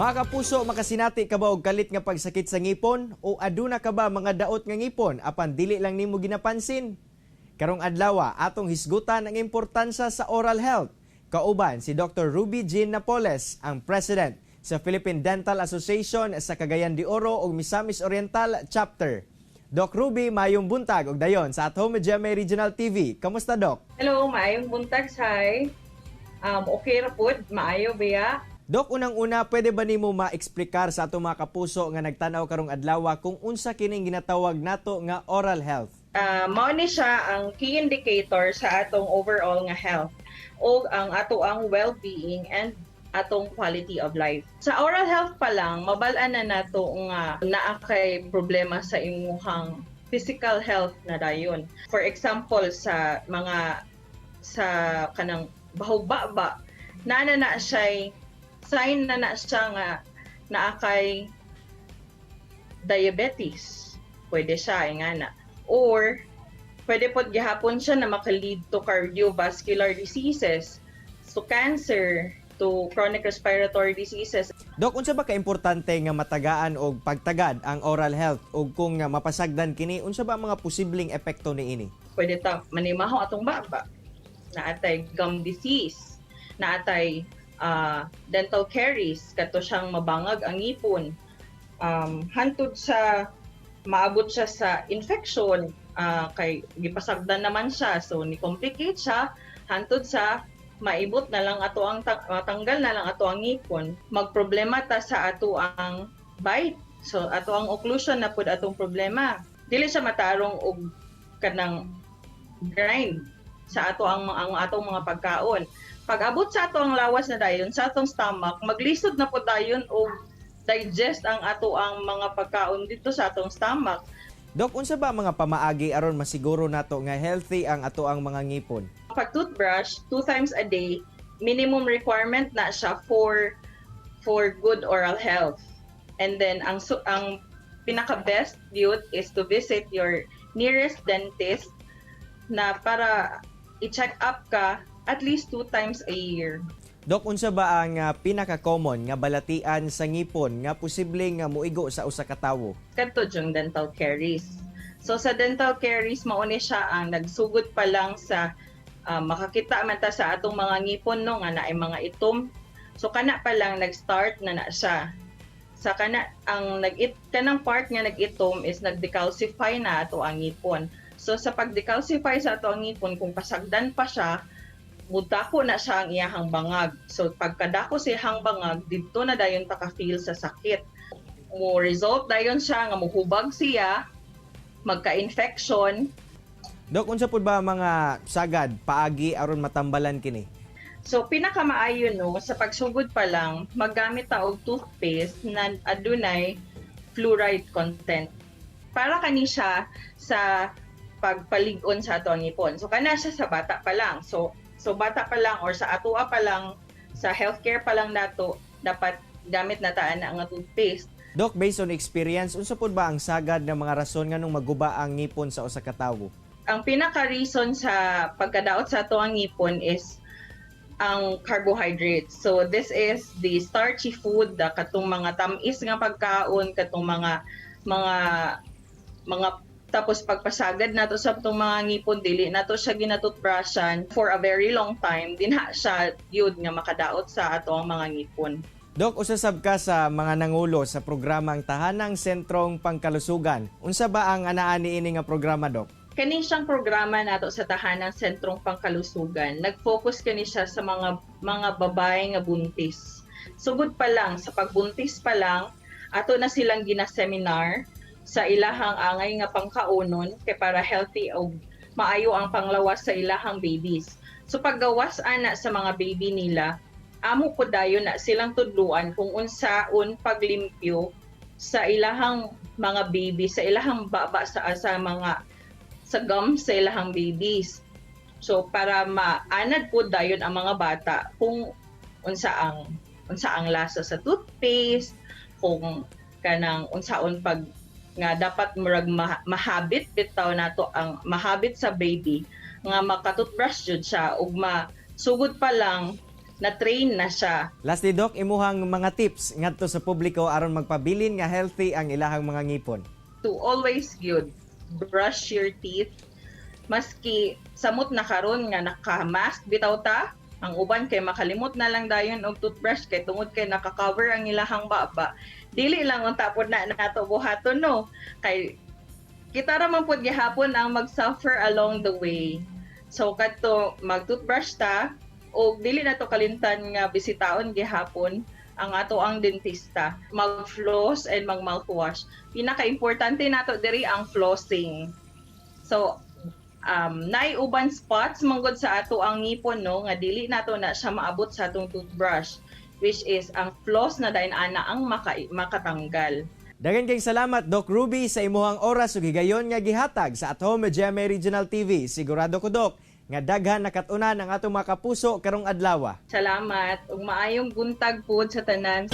Mga kapuso, makasinati ka ba og kalit nga pagsakit sa ngipon o aduna ka ba mga daot nga ngipon apan dili lang nimo ginapansin? Karong adlaw atong hisgutan ang importansya sa oral health. Kauban si Dr. Ruby Jean Napoles, ang President sa Philippine Dental Association sa Cagayan de Oro ug Misamis Oriental Chapter. Doc Ruby, mayong buntag og dayon sa At Home with GMA Regional TV. Kamusta, Doc? Hello, maayong buntag, Sai. Okay ra pud, maayo biya. Dok, unang-una, pwede ba nimo ma-explicar sa atong mga kapuso nga nagtanaw karong adlaw kung unsa kining ginatawag nato nga oral health? Mao ni siya ang key indicator sa atong overall nga health o ang ato ang well-being and atong quality of life. Sa oral health pa lang, mabal-an na nato nga naa kay problema sa imuhang physical health na dayon. For example, sa kanang bahog-baba, na siya sign na siya nga naa kay diabetes. Pwede siya, nga na. Or, pwede po gihapon siya na maka-lead to cardiovascular diseases, to cancer, to chronic respiratory diseases. Dok, unsa ba ka-importante nga matagaan og pagtagad ang oral health ug kung mapasagdan kini, unsa ba ang mga posibleng epekto niini? Pwede ta manimaho atong baba. Naatay gum disease, naatay dental caries, kato siyang mabangag ang ngipon. Hantod sa maabot siya sa infection, kay gipasagdan naman siya, so ni complicate siya hantod sa maibot na lang ato ang matanggal na lang ato ang ngipon, magproblema ta sa ato ang bite, so ato ang occlusion na pud atong problema. Dili siya matarong og kanang grind sa ato ang atong mga pagkaon. Pag abot sa ato ang lawas na dayon sa atong stomach, maglisod na po dayon o digest ang ato ang mga pagkaon dito sa atong stomach. Dok, unsa ba mga pamaagi aron masiguro nato nga healthy ang ato ang mga ngipon? Pag toothbrush 2 times a day, minimum requirement na siya for good oral health. And then ang pinaka best yun is to visit your nearest dentist na para i-check up ka at least 2 times a year. Dok, unsa ba ang pinaka-common nga balatian sa ngipon nga posibleng muigo sa usa ka tawo? Kadto yung dental caries. So sa dental caries, mauni siya ang nagsugod pa lang sa makakita man ta sa atong mga ngipon no nga naay mga itom. So kana pa lang nag-start na siya. Sa kanang part nga nag-itom is nag-decalcify na ato ang ngipon. So sa pag-decalcify sa ato ang ngipon, kung pasagdan pa siya, mudako na siya ang iyahang bangag. So pagkadako sa iyahang bangag, dito na dayon taka-feel sa sakit. Mo result dayon siya nga muhubag siya, magka-infection. Dok, unsa pud ba mga sagad paagi aron matambalan kini? So pinakamaayo no, sa pagsugod pa lang, maggamit ta og toothpaste na adunay fluoride content. Para kani siya sa pagpalig-on sa ato ang ngipon. So kana siya sa bata pa lang. So bata pa lang or sa atoa pa lang, sa healthcare pa lang nato, dapat gamit na taan na nga toothpaste. Dok, based on experience, unsa pud ba ang sagad nga mga rason nga nung maguba ang ngipon sa usa ka tawo? Ang pinaka-reason sa pagkadaot sa ato ang ngipon is ang carbohydrates. So this is the starchy food, katong mga tamis nga pagkaon, katong mga tapos pagpasagad nato sa itong mga ngipon, dili nato siya ginatoothbrushan for a very long time, dinha siya yun nga makadaot sa ato ang mga ngipon. Dok, usasab ka sa mga nangulo sa programang Tahanang Sentrong Pangkalusugan. Unsa ba ang anaa niini nga programa, Dok? Kani siyang programa nato sa Tahanang Sentrong Pangkalusugan. Nag-focus kani siya sa mga babae nga buntis. Sugod pa lang, sa pagbuntis pa lang, ato na silang gina-seminar sa ilahang angay nga pangkaunon kay para healthy o maayo ang panglawas sa ilahang babies. So paggawas ana sa mga baby nila, amo po dayon na silang tudluan kung unsaon paglimpyo sa ilahang mga baby, sa ilahang baba sa gums sa ilahang babies. So para maanad po dayon ang mga bata kung unsa ang lasa sa toothpaste, kung kanang unsaon pag nga dapat murag mahabit bitaw nato ang mahabit sa baby nga makatoothbrush jud siya ug masugod pa lang na-train na siya. Lastly, Doc, imuhang mga tips ngadto sa publiko aron magpabilin nga healthy ang ilahang mga ngipon. To always good, brush your teeth. Maski samot na karon nga naka-mask bitaw ta, ang uban kay makalimot na lang dayon og toothbrush kay tungod kay naka-cover ang ilahang baba. Dili lang unta pod na nato buhaton no. Kay kita ra man pod gihapon ang mag-suffer along the way. So kadto mag-toothbrush ta og dili na to kalimtan nga bisitaon gihapon ang ato ang dentista. Mag-floss and mag-mouthwash. Pinaka-importante nato diri ang flossing. So naiuban spots manggod sa ato ang ngipon no nga dili nato na siya maabot sa atong toothbrush, which is ang floss na dayon ana ang makatanggal. Daghang kayong salamat, Doc Ruby, sa imuhang oras ug higayon nga gihatag sa At Home GMA Regional TV. Sigurado ko, Doc, nga daghan nakatunan ang atong mga kapuso karong adlaw. Salamat ug maayong buntag pod sa tanan.